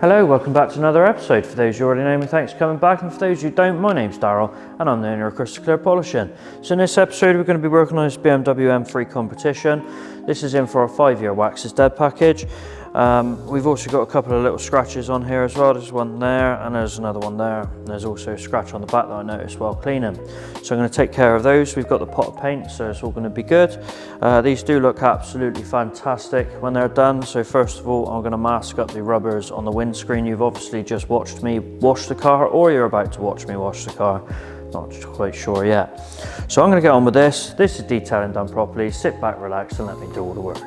Hello, welcome back to another episode. For those you already know me, thanks for coming back, and for those who don't, my name's Daryl and I'm the owner of Crystal Clear Polishing. So in this episode we're going to be working on this BMW M3 Competition. This is in for a 5-year wax is dead package. We've also got a couple of little scratches on here as well. There's one there and there's another one there. There's also a scratch on the back that I noticed while cleaning. So I'm going to take care of those. We've got the pot of paint, so it's all going to be good. These do look absolutely fantastic when they're done. So first of all, I'm going to mask up the rubbers on the windscreen. You've obviously just watched me wash the car, or you're about to watch me wash the car. Not quite sure yet. So I'm going to get on with this. This is detailing done properly. Sit back, relax, and let me do all the work.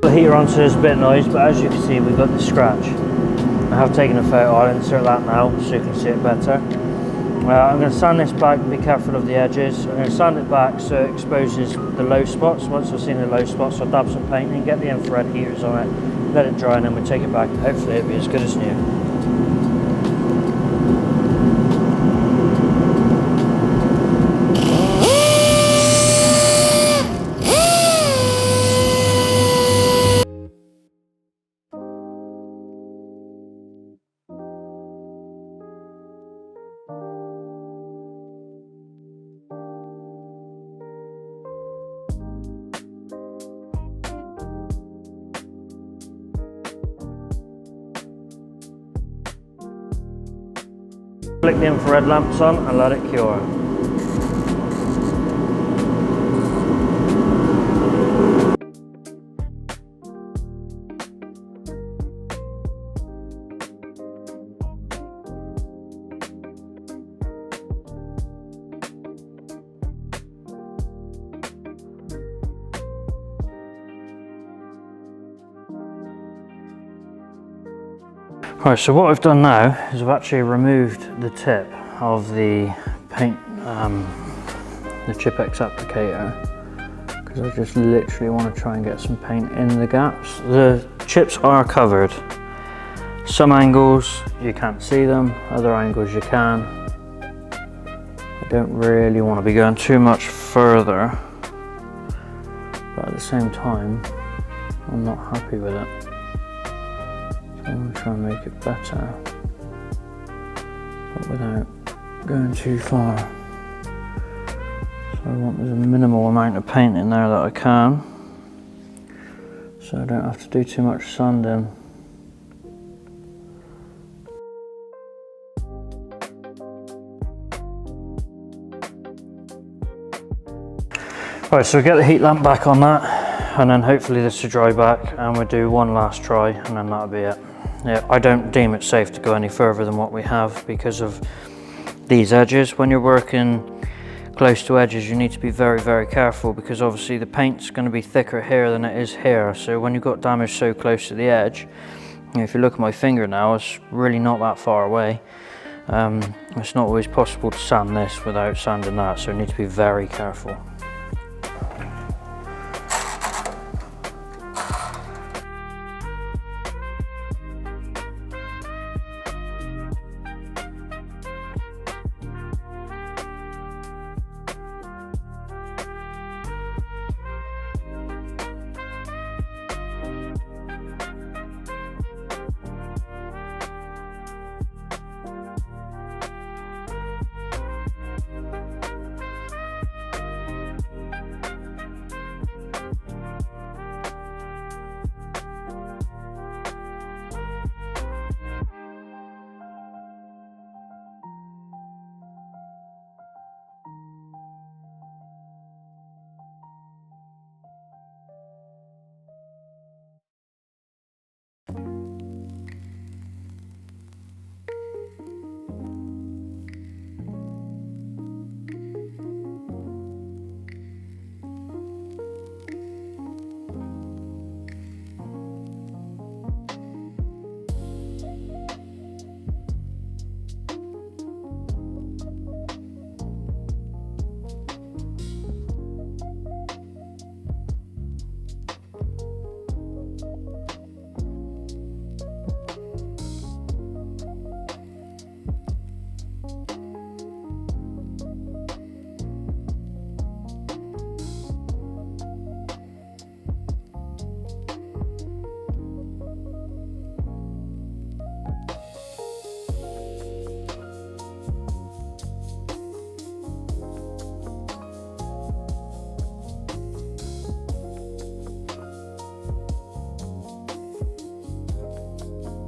The heater on, so there's a bit of noise, but as you can see we've got the scratch. I have taken a photo. I'll insert that now so you can see it better. I'm going to sand this back, be careful of the edges. I'm going to sand it back so it exposes the low spots. Once I've seen the low spots, I'll dab some paint in, get the infrared heaters on it, let it dry, and then we'll take it back. Hopefully it'll be as good as new. Flick the infrared lamps on and let it cure. Right, so what I've done now is I've actually removed the tip of the paint, the Chip X applicator, because I just literally want to try and get some paint in the gaps. The chips are covered. Some angles you can't see them, other angles you can. I don't really want to be going too much further, but at the same time I'm not happy with it. I'm going to try and make it better, but without going too far. So I want there's a minimal amount of paint in there that I can, so I don't have to do too much sanding. Right, so we get the heat lamp back on that, and then hopefully this will dry back, and we'll do one last try, and then that'll be it. Yeah, I don't deem it safe to go any further than what we have because of these edges. When you're working close to edges, you need to be very, very careful, because obviously the paint's going to be thicker here than it is here. So when you've got damage so close to the edge, if you look at my finger now, it's really not that far away. It's not always possible to sand this without sanding that, so you need to be very careful.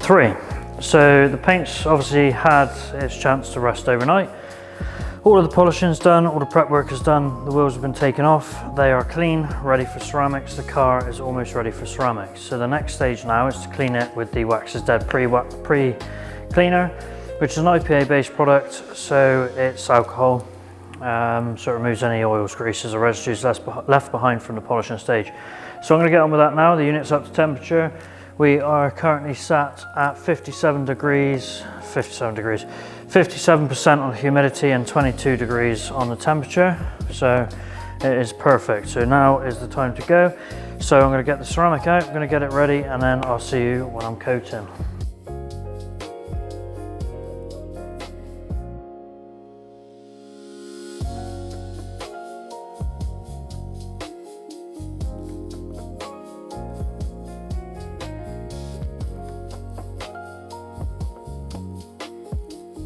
M3. So the paint's obviously had its chance to rust overnight. All of the polishing's done, all the prep work is done, the wheels have been taken off, they are clean, ready for ceramics. The car is almost ready for ceramics. So the next stage now is to clean it with the Wax is Dead pre-cleaner, which is an IPA based product, so it's alcohol, so it removes any oils, greases or residues left behind from the polishing stage. So I'm going to get on with that now. The unit's up to temperature. We are currently sat at 57% on the humidity and 22 degrees on the temperature. So it is perfect. So now is the time to go. So I'm going to get the ceramic out, I'm going to get it ready, and then I'll see you when I'm coating.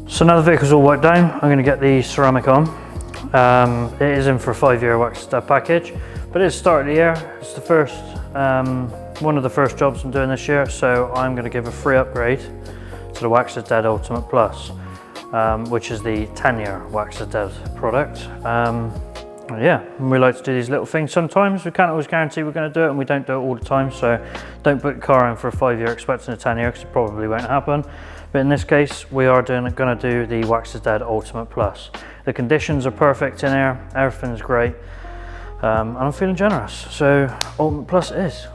So now the vehicle's all wiped down, I'm going to get the ceramic on. It is in for a 5-year Wax is Dead package, but it's the start of the year. It's the first, one of the first jobs I'm doing this year, so I'm going to give a free upgrade to the Wax is Dead Ultimate Plus, which is the 10-year Wax is Dead product. Yeah, we like to do these little things sometimes. We can't always guarantee we're going to do it, and we don't do it all the time, so don't put the car in for a 5-year expecting a 10-year, because it probably won't happen. But in this case, we are going to do the Wax is Dead Ultimate Plus. The conditions are perfect in here, everything's great, and I'm feeling generous. So Ultimate Plus it is.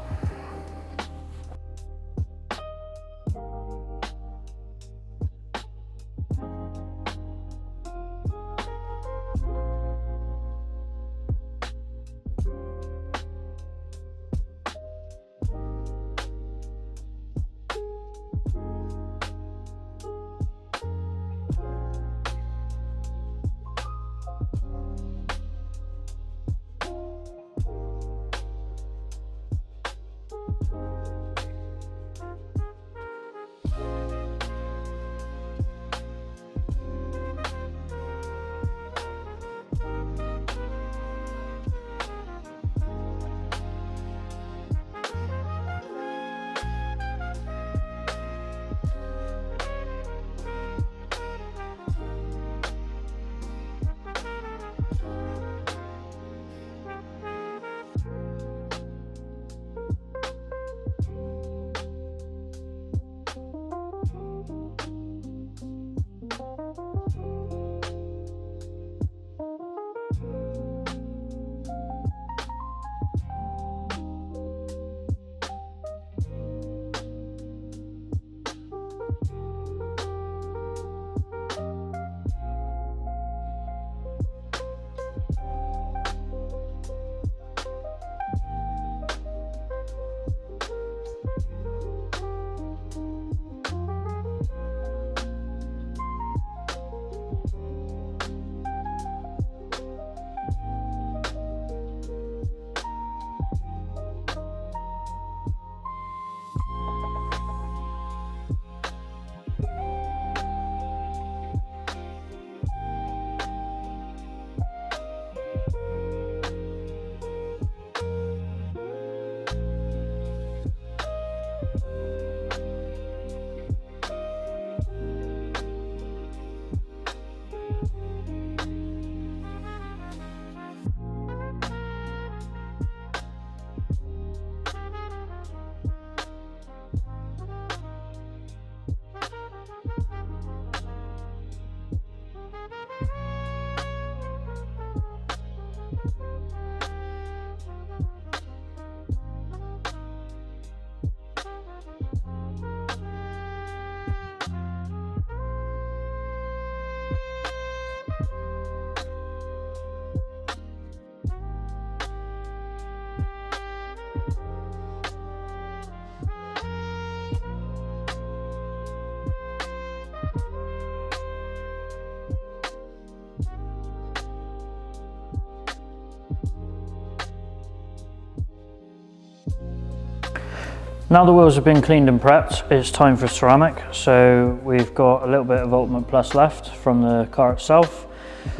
Now the wheels have been cleaned and prepped, it's time for ceramic. So we've got a little bit of Ultimate Plus left from the car itself.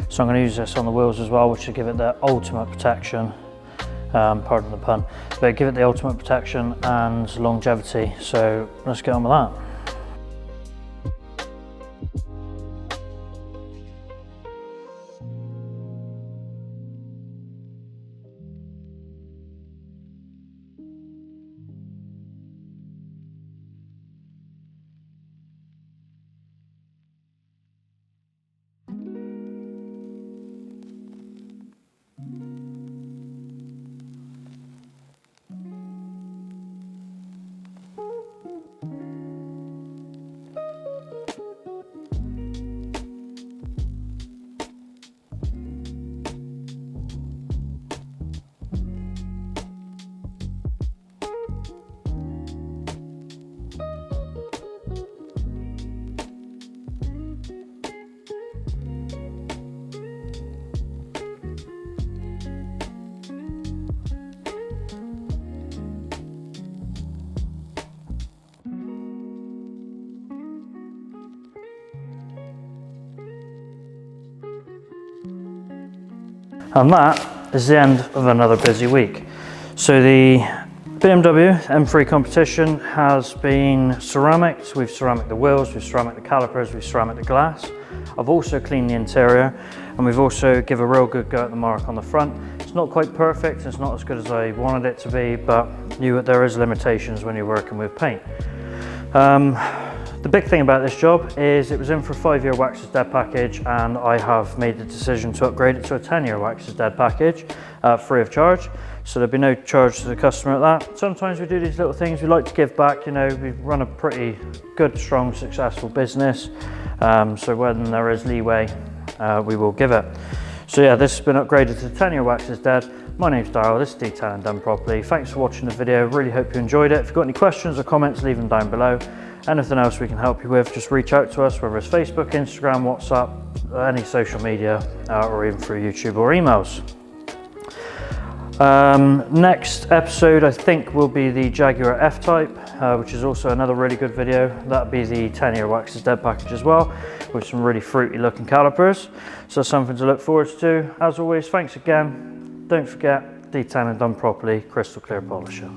So I'm going to use this on the wheels as well, which will give it the ultimate protection, pardon the pun, but give it the ultimate protection and longevity. So let's get on with that. And that is the end of another busy week. So the BMW M3 Competition has been ceramicked. We've ceramicked the wheels, we've ceramicked the calipers, we've ceramicked the glass. I've also cleaned the interior, and we've also given a real good go at the mark on the front. It's not quite perfect, it's not as good as I wanted it to be, but there is limitations when you're working with paint. The big thing about this job is it was in for a 5-year wax is dead package, and I have made the decision to upgrade it to a 10-year wax is dead package, free of charge. So there'll be no charge to the customer at that. Sometimes we do these little things, we like to give back, you know, we run a pretty good, strong, successful business. So when there is leeway, we will give it. So yeah, this has been upgraded to 10-year wax is dead. My name's Daryl, this is Detailing Done Properly. Thanks for watching the video, really hope you enjoyed it. If you've got any questions or comments, leave them down below. Anything else we can help you with, just reach out to us, whether it's Facebook, Instagram, WhatsApp, any social media, or even through YouTube or emails. Next episode I think will be the Jaguar F-Type, which is also another really good video. That'll be the 10-year wax is dead package as well, with some really fruity looking calipers. So something to look forward to. As always, thanks again. Don't forget, Detailing Done Properly, crystal clear polisher.